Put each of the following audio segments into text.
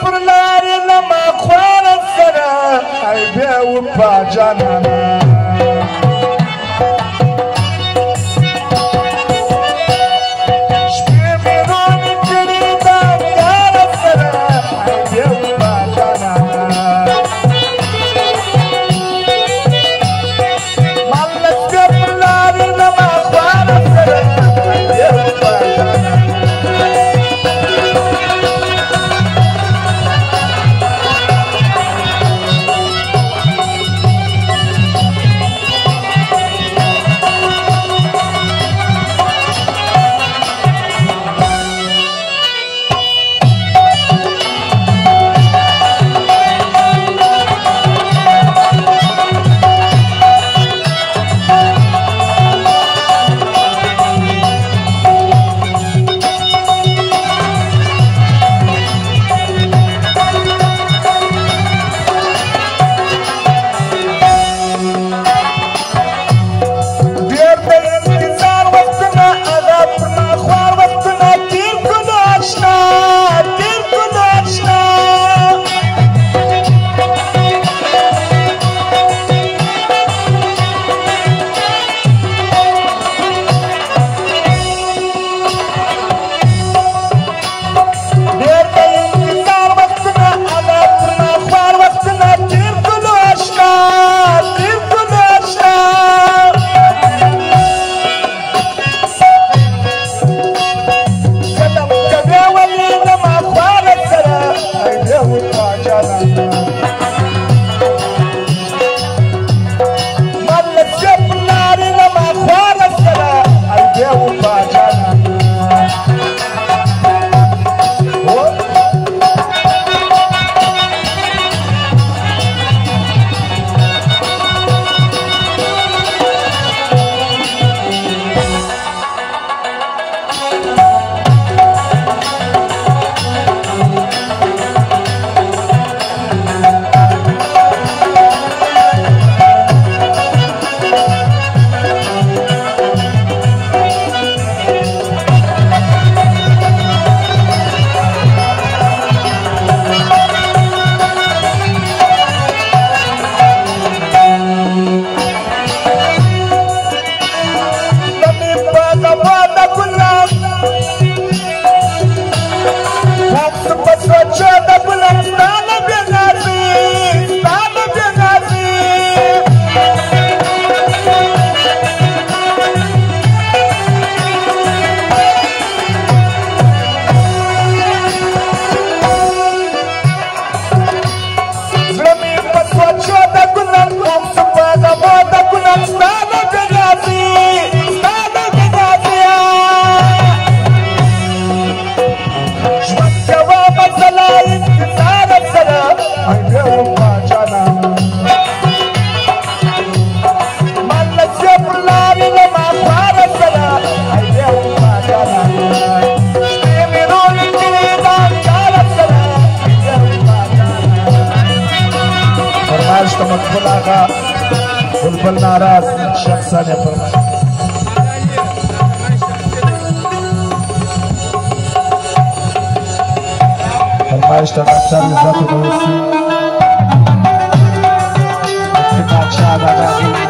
برلاري لما خوان السنة عيبه وباجانا بلبل ناراض شخصا فرمایش تا اکثر لذت دوستی اتفاق شاد آدمی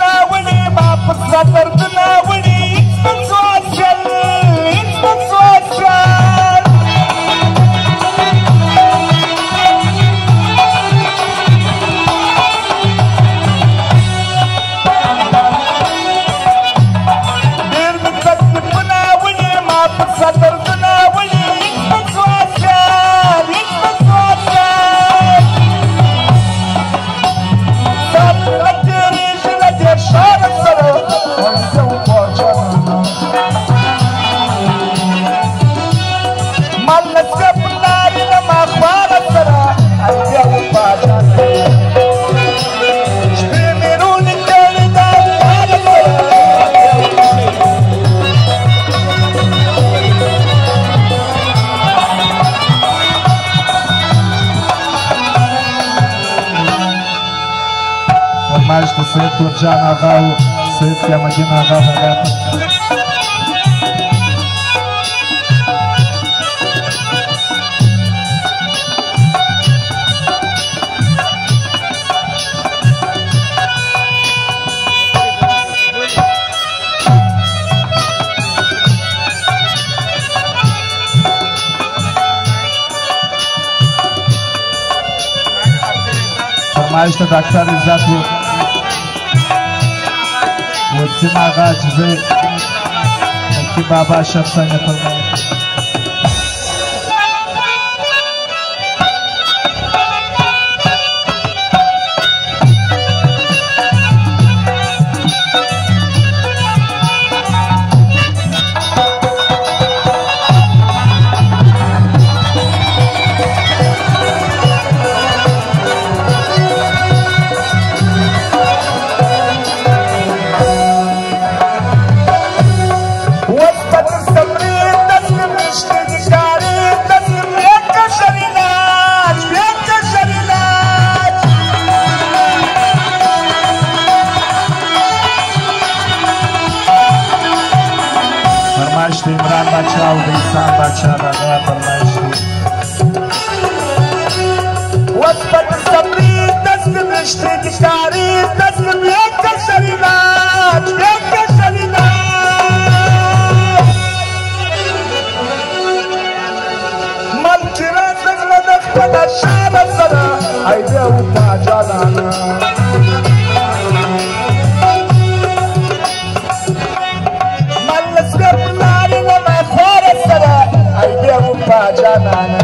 Derdina wani, ma fusa derdina wani, sun zo فرمایش د سید تورجان آغا و سید قیامالدین آغا بغیر فرمایش د ډاکټر عزت و وسیم آغا چې زه مکی بابا شخصا یې فرمایش فرمایش د عمران باچا او د انسان باچا دا فرمایش دی وسپت صبری دست رشته د کاری دست یک شریلات ملکی را زغله د خپل شان سره ای بیا و باجانا Jana